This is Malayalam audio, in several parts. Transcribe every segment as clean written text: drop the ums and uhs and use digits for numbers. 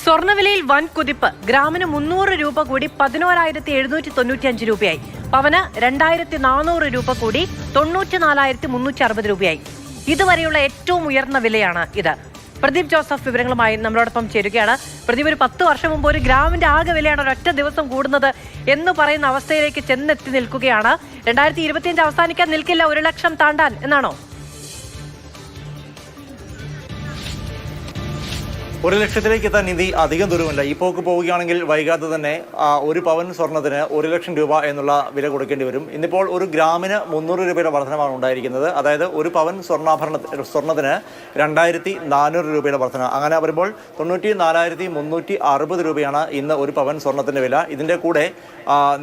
സ്വർണ്ണവിലയിൽ വൻ കുതിപ്പ്. ഗ്രാമിന് 300 രൂപ കൂടി 11,795 രൂപയായി. പവന് 2,400 രൂപ കൂടി 94,360 രൂപയായി. ഇതുവരെയുള്ള ഏറ്റവും ഉയർന്ന വിലയാണ് ഇത്. പ്രദീപ് ജോസഫ് വിവരങ്ങളുമായി നമ്മളോടൊപ്പം ചേരുകയാണ്. പ്രദീപ്, ഒരു 10 വർഷം മുമ്പ് ഒരു ഗ്രാമിന്റെ ആകെ വിലയാണ് ഒരൊറ്റ ദിവസം കൂടുന്നത് എന്ന് പറയുന്ന അവസ്ഥയിലേക്ക് ചെന്നെത്തി നിൽക്കുകയാണ്. 2025 അവസാനിക്കാൻ നിൽക്കില്ല 1 ലക്ഷം താണ്ടാൻ എന്നാണോ? 1 ലക്ഷത്തിലേക്ക് എത്താൻ നിധി അധികം ദൂരമില്ല. ഈ പോക്ക് പോവുകയാണെങ്കിൽ വൈകാതെ തന്നെ ഒരു പവൻ സ്വർണ്ണത്തിന് 1 ലക്ഷം രൂപ എന്നുള്ള വില കൊടുക്കേണ്ടി വരും. ഇന്നിപ്പോൾ ഒരു ഗ്രാമിന് 300 രൂപയുടെ വർധനമാണ് ഉണ്ടായിരിക്കുന്നത്. അതായത് ഒരു പവൻ സ്വർണ്ണത്തിന് 2,400 രൂപയുടെ വർധന. അങ്ങനെ വരുമ്പോൾ 94,360 രൂപയാണ് ഇന്ന് ഒരു പവൻ സ്വർണ്ണത്തിന്റെ വില. ഇതിന്റെ കൂടെ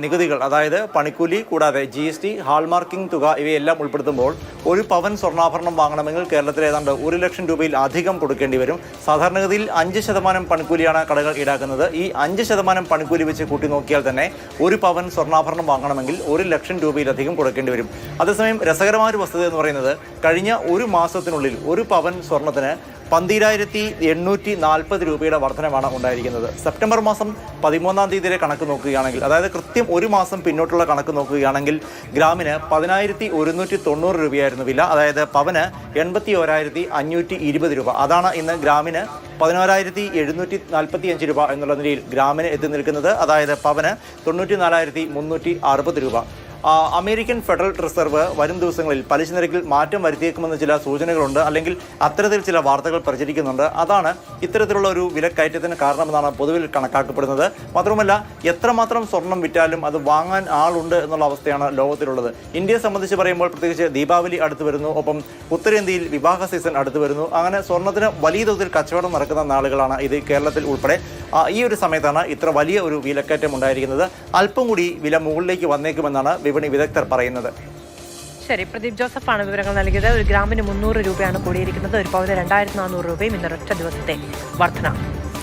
നികുതികൾ, അതായത് പണിക്കൂലി കൂടാതെ GST, ഹാൾമാർക്കിംഗ് തുക ഇവയെല്ലാം ഉൾപ്പെടുത്തുമ്പോൾ ഒരു പവൻ സ്വർണ്ണാഭരണം വാങ്ങണമെങ്കിൽ കേരളത്തിൽ ഏതാണ്ട് 1 ലക്ഷം രൂപയിൽ അധികം കൊടുക്കേണ്ടി വരും. സാധാരണഗതിയിൽ 5% പണിക്കൂലിയാണ് കടകൾ ഈടാക്കുന്നത്. ഈ 5% പണിക്കൂലി വെച്ച് കൂട്ടി നോക്കിയാൽ തന്നെ ഒരു പവൻ സ്വർണ്ണാഭരണം വാങ്ങണമെങ്കിൽ 1 ലക്ഷം രൂപയിലധികം കൊടുക്കേണ്ടി വരും. അതേസമയം രസകരമായ ഒരു വസ്തുത എന്ന് പറയുന്നത്, കഴിഞ്ഞ ഒരു മാസത്തിനുള്ളിൽ ഒരു പവൻ സ്വർണ്ണത്തിന് 12,840 രൂപയുടെ വർധനമാണ് ഉണ്ടായിരിക്കുന്നത്. സെപ്റ്റംബർ മാസം 13-ാം തീയതിയിലെ കണക്ക് നോക്കുകയാണെങ്കിൽ, അതായത് കൃത്യം ഒരു മാസം പിന്നോട്ടുള്ള കണക്ക് നോക്കുകയാണെങ്കിൽ ഗ്രാമിന് 10,190 രൂപയായിരുന്നു വില. അതായത് പവന് 81,520 രൂപ. അതാണ് ഇന്ന് ഗ്രാമിന് 11,745 രൂപ എന്നുള്ള നിലയിൽ ഗ്രാമിന് എത്തി നിൽക്കുന്നത്. അതായത് പവന് 94,360 രൂപ. അമേരിക്കൻ ഫെഡറൽ റിസർവ് വരും ദിവസങ്ങളിൽ പലിശ നിരക്കിൽ മാറ്റം വരുത്തിയേക്കുമെന്ന് ചില സൂചനകളുണ്ട്, അല്ലെങ്കിൽ അത്തരത്തിൽ ചില വാർത്തകൾ പ്രചരിക്കുന്നുണ്ട്. അതാണ് ഇത്തരത്തിലുള്ള ഒരു വിലക്കയറ്റത്തിന് കാരണമെന്നാണ് പൊതുവിൽ കണക്കാക്കപ്പെടുന്നത്. മാത്രമല്ല, എത്രമാത്രം സ്വർണം വിറ്റാലും അത് വാങ്ങാൻ ആളുണ്ട് എന്നുള്ള അവസ്ഥയാണ് ലോകത്തിലുള്ളത്. ഇന്ത്യയെ സംബന്ധിച്ച് പറയുമ്പോൾ പ്രത്യേകിച്ച് ദീപാവലി അടുത്ത് വരുന്നു, ഒപ്പം ഉത്തരേന്ത്യയിൽ വിവാഹ സീസൺ അടുത്ത് വരുന്നു. അങ്ങനെ സ്വർണ്ണത്തിന് വലിയ തോതിൽ കച്ചവടം നടക്കുന്ന നാളുകളാണ് ഇത്. കേരളത്തിൽ ഉൾപ്പെടെ ഈ ഒരു സമയത്താണ് ഇത്ര വലിയ ഒരു വിലക്കയറ്റം ഉണ്ടായിരിക്കുന്നത്. അല്പം കൂടി വില മുകളിലേക്ക് വന്നേക്കുമെന്നാണ് വിപണി വിദഗ്ധർ പറയുന്നത്. ശരി, പ്രദീപ് ജോസഫാണ് വിവരങ്ങൾ നൽകിയത്. ഒരു ഗ്രാമിന് 300 രൂപയാണ് കൂടിയിരിക്കുന്നത്. ഒരു പവന് 2,400 രൂപയും ഇന്നൊരൊറ്റ ദിവസത്തെ വർധന.